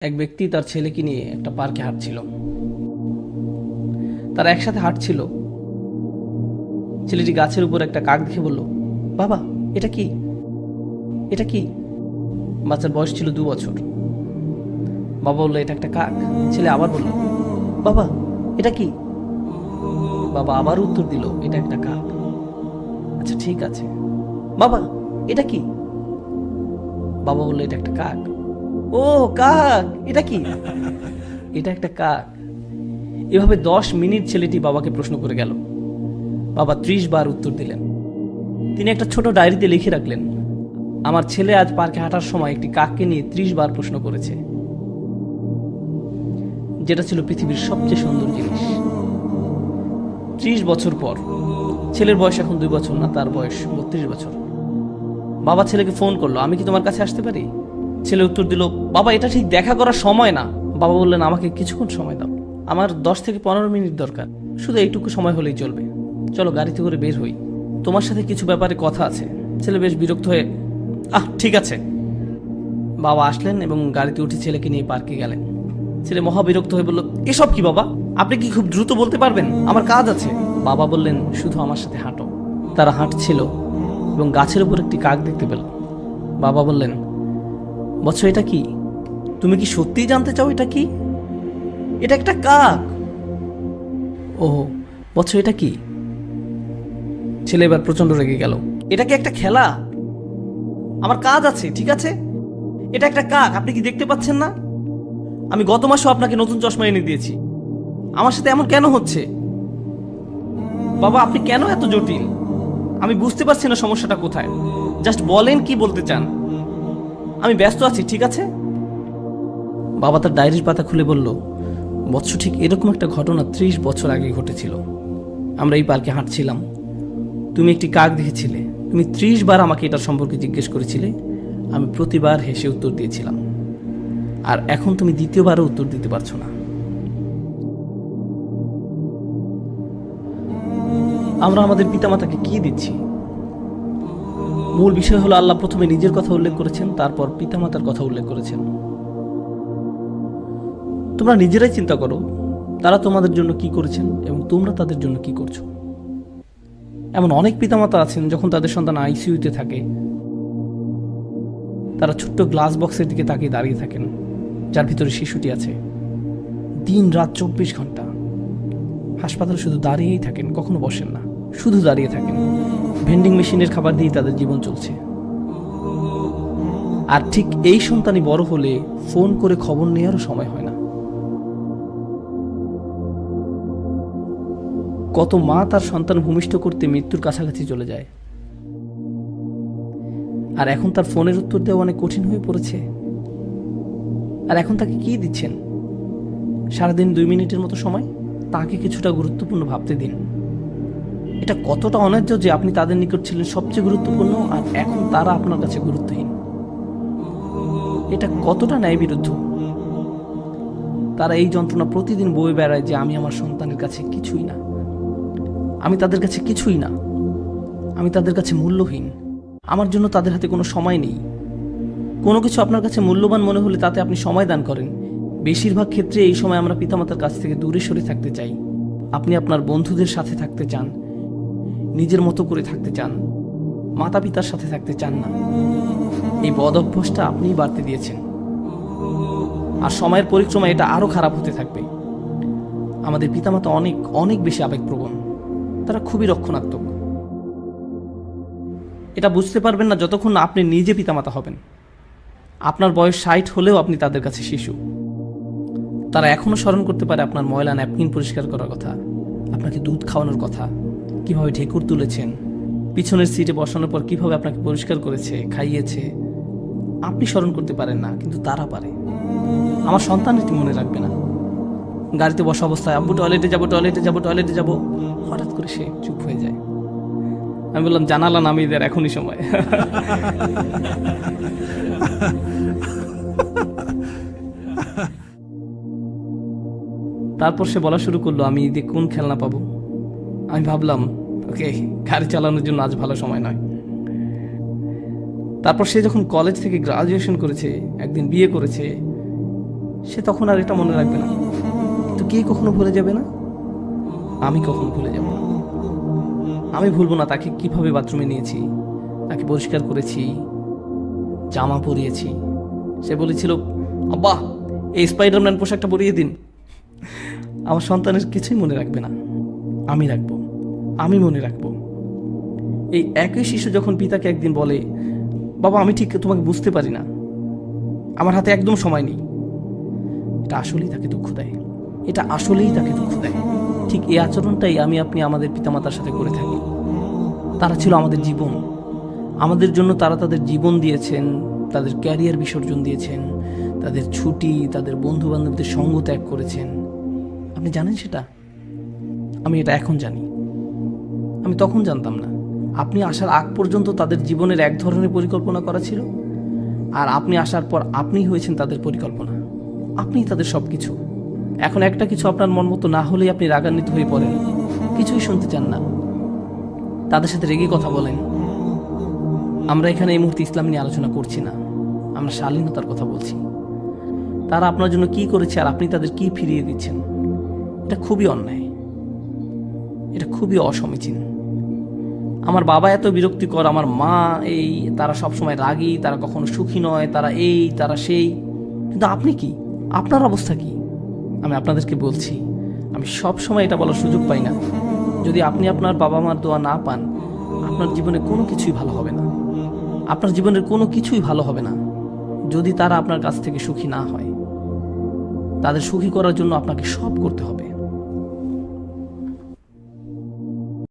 এক ব্যক্তি তার ছেলেকে নিয়ে একটা পার্কে হাঁটছিল। তারা একসাথে হাঁটছিল। ছেলেটি গাছের উপর একটা কাক দেখে বলল, বাবা এটা কি, এটা কি? বাচ্চার বয়স ছিল 2 বছর। বাবা বললো, এটা একটা কাক। ছেলে আবার বলল, বাবা এটা কি? বাবা আবার উত্তর দিল, এটা একটা কাক। আচ্ছা ঠিক আছে বাবা, এটা কি? বাবা বললো, এটা একটা কাক। ও কাক, এটা কি? এটা একটা কাক। এভাবে 10 মিনিট ছেলেটি বাবাকে প্রশ্ন করে গেল। বাবা 30 বার উত্তর দিলেন। তিনি একটা ছোট ডায়েরিতে লিখে রাখলেন, আমার ছেলে আজ পার্কে হাঁটার সময় একটি কাককে নিয়ে 30 বার প্রশ্ন করেছে, যেটা ছিল পৃথিবীর সবচেয়ে সুন্দর জিনিস। 30 বছর পর ছেলের বয়স এখন 2 বছর না, তার বয়স 32 বছর। বাবা ছেলেকে ফোন করলো, আমি কি তোমার কাছে আসতে পারি? ছেলে উত্তর দিল, বাবা এটা ঠিক দেখা করার সময় না। বাবা বললেন, আমাকে কিছুক্ষণ সময় দাও, আমার 10 থেকে 15 মিনিট দরকার, শুধু এইটুকু সময় হলেই চলবে। চলো গাড়িতে করে বের হই, তোমার সাথে কিছু ব্যাপারে কথা আছে। ছেলে বেশ বিরক্ত হয়ে, ঠিক আছে। বাবা আসলেন এবং গাড়িতে উঠে ছেলেকে নিয়ে পার্কে গেলেন। ছেলে মহা বিরক্ত হয়ে বলল, এসব কি বাবা, আপনি কি খুব দ্রুত বলতে পারবেন? আমার কাজ আছে। বাবা বললেন, শুধু আমার সাথে হাঁটো। তারা হাঁটছিল এবং গাছের উপর একটি কাক দেখতে পেল। বাবা বললেন, বৎস এটা কি? তুমি কি সত্যিই জানতে চাও এটা কি? এটা একটা কাক। ও বৎস এটা কি? ছেলে এবার প্রচন্ড রেগে গেল। এটা কি একটা খেলা? আমার কাজ আছে, ঠিক আছে? এটা একটা কাক, আপনি কি দেখতে পাচ্ছেন না? আমি গত মাসেও আপনাকে নতুন চশমা এনে দিয়েছি। আমার সাথে এমন কেন হচ্ছে? বাবা আপনি কেন এত জটিল? আমি বুঝতে পারছি না সমস্যাটা কোথায়। জাস্ট বলেন কি বলতে চান। আমি ব্যস্ত আছি, ঠিক আছে? বাবা তার ডায়েরির পাতা খুলে বলল, বৎস ঠিক এরকম একটা ঘটনা 30 বছর আগে ঘটেছিল। আমরা এই পার্কে হাঁটছিলাম, তুমি একটি কাক দেখেছিলে। তুমি 30 বার আমাকে এটার সম্পর্কে জিজ্ঞেস করেছিলে। আমি প্রতিবার হেসে উত্তর দিয়েছিলাম। আর এখন তুমি দ্বিতীয়বারও উত্তর দিতে পারছো না। আমরা আমাদের পিতামাতাকে কি দিচ্ছি? মূল বিষয় হলো, আল্লাহ প্রথমে নিজের কথা উল্লেখ করেছেন, তারপর পিতামাতার কথা উল্লেখ করেছেন। তোমরা নিজেরাই চিন্তা করো, তারা তোমাদের জন্য কি করেছেন এবং তোমরা তাদের জন্য কি করছো। এমন অনেক পিতামাতা আছেন, যখন তাদের সন্তান আইসিইউতে থাকে, তারা ছোট্ট গ্লাস বক্সের দিকে তাকিয়ে দাঁড়িয়ে থাকেন, যার ভিতরে শিশুটি আছে। দিন রাত 24 ঘন্টা হাসপাতালে শুধু দাঁড়িয়েই থাকেন, কখনো বসেন না, শুধু দাঁড়িয়ে থাকেন। ভেন্ডিং মেশিনের খাবার দিয়ে তাদের জীবন চলছে। আর ঠিক এই সন্তানই বড় হলে ফোন করে খবর নেওয়ারও সময় হয় না। কত মা তার সন্তান ভূমিষ্ঠ করতে মৃত্যুর কাছাকাছি চলে যায়, আর এখন তার ফোনের উত্তর দেওয়া অনেক কঠিন হয়ে পড়েছে। আর এখন তাকে কি দিচ্ছেন? সারাদিন 2 মিনিটের মতো সময়। তাকে কিছুটা গুরুত্বপূর্ণ ভাবতে দিন। এটা কতটা অন্যায্য যে আপনি তাদের নিকট ছিলেন সবচেয়ে গুরুত্বপূর্ণ, আর এখন তারা আপনার কাছে গুরুত্বহীন। এটা কতটা ন্যায় বিরুদ্ধ। তারা এই যন্ত্রণা প্রতিদিন বয়ে বেড়ায় যে আমি আমার সন্তানের কাছে কিছুই না, আমি তাদের কাছে কিছুই না, আমি তাদের কাছে মূল্যহীন, আমার জন্য তাদের হাতে কোনো সময় নেই। কোনো কিছু আপনার কাছে মূল্যবান মনে হলে তাতে আপনি সময় দান করেন। বেশিরভাগ ক্ষেত্রে এই সময় আমরা পিতামাতার কাছ থেকে দূরে সরে থাকতে চাই। আপনি আপনার বন্ধুদের সাথে থাকতে চান, নিজের মতো করে থাকতে চান, মাতা পিতার সাথে থাকতে চান না। এই বদ অভ্যাসটা আপনিই বাড়তে দিয়েছেন, আর সময়ের পরিক্রমায় এটা আরো খারাপ হতে থাকবে। আমাদের পিতামাতা অনেক অনেক বেশি আবেগপ্রবণ, তারা খুবই রক্ষণাত্মক। এটা বুঝতে পারবেন না যতক্ষণ না আপনি নিজে পিতামাতা হবেন। আপনার বয়স 60 হলেও আপনি তাদের কাছে শিশু। তারা এখনো স্মরণ করতে পারে আপনার ময়লা ন্যাপকিন পরিষ্কার করার কথা, আপনাকে দুধ খাওয়ানোর কথা, কিভাবে ঢেকুর তুলেছেন, পিছনের সিটে বসানোর পর কিভাবে আপনাকে পরিষ্কার করেছে, খাইয়েছে। আপনি স্মরণ করতে পারেন না, কিন্তু তারা পারে। আমার সন্তান এটি মনে রাখবে না। গাড়িতে বসা অবস্থায়, আব্বু টয়লেটে যাবো, টয়লেটে যাবো, টয়লেটে যাবো, হঠাৎ করে সে চুপ হয়ে যায়। আমি বললাম, জানালা নামিয়ে দেয়, এখনই সময়। তারপর সে বলা শুরু করলো, আমি ঈদে কোন খেলনা পাবো। আমি ভাবলাম, ওকে, গাড়ি চালানোর জন্য আজ ভালো সময় নয়। তারপর সে যখন কলেজ থেকে গ্রাজুয়েশন করেছে, একদিন বিয়ে করেছে, সে তখন আর এটা মনে রাখবে না, কিন্তু কে কখনো ভুলে যাবে না? আমি কখনো ভুলে যাব না। আমি ভুলবো না তাকে কিভাবে বাথরুমে নিয়েছি, তাকে পরিষ্কার করেছি, জামা পরিয়েছি। সে বলেছিল, আব্বা এই স্পাইডারম্যান পোশাকটা পরিয়ে দিন। আমার সন্তানের কিছুই মনে রাখবে না, আমি রাখবো, আমি মনে রাখবো। এই একই শিশু যখন পিতাকে একদিন বলে, বাবা আমি ঠিক তোমাকে বুঝতে পারি না, আমার হাতে একদম সময় নেই, এটা আসলেই তাকে দুঃখ দেয়, এটা আসলেই তাকে দুঃখ দেয়। ঠিক এই আচরণটাই আমি আপনি আমাদের পিতামাতার সাথে করে থাকি। তারা ছিল আমাদের জীবন, আমাদের জন্য তারা তাদের জীবন দিয়েছেন, তাদের ক্যারিয়ার বিসর্জন দিয়েছেন, তাদের ছুটি, তাদের বন্ধু বান্ধবদের সঙ্গ ত্যাগ করেছেন। আপনি জানেন সেটা? আমি এটা এখন জানি, আমি তখন জানতাম না। আপনি আসার আগ পর্যন্ত তাদের জীবনের এক ধরনের পরিকল্পনা করা ছিল, আর আপনি আসার পর আপনিই হয়েছেন তাদের পরিকল্পনা, আপনিই তাদের সব কিছু। এখন একটা কিছু আপনার মন মতো না হলেই আপনি রাগান্বিত হয়ে পড়েন, কিছুই শুনতে চান না, তাদের সাথে রেগে কথা বলেন। আমরা এখানে এই মুহূর্তে ইসলাম নিয়ে আলোচনা করছি না, আমরা শালীনতার কথা বলছি। তারা আপনার জন্য কি করেছে আর আপনি তাদের কি ফিরিয়ে দিচ্ছেন, এটা খুবই অন্যায়, এটা খুবই অসমীচীন। আমার বাবা এত বিরক্তিকর, আমার মা এই, তারা সবসময় রাগী, তারা কখনো সুখী নয়, তারা এই তারা সেই। কিন্তু আপনি কি, আপনার অবস্থা কি? আমি আপনাদেরকে বলছি, আমি সব সময় এটা বলার সুযোগ পাই না, যদি আপনি আপনার বাবা মার দোয়া না পান, আপনার জীবনে কোনো কিছুই ভালো হবে না। আপনার জীবনের কোনো কিছুই ভালো হবে না যদি তারা আপনার কাছ থেকে সুখী না হয়। তাদের সুখী করার জন্য আপনাকে সব করতে হবে।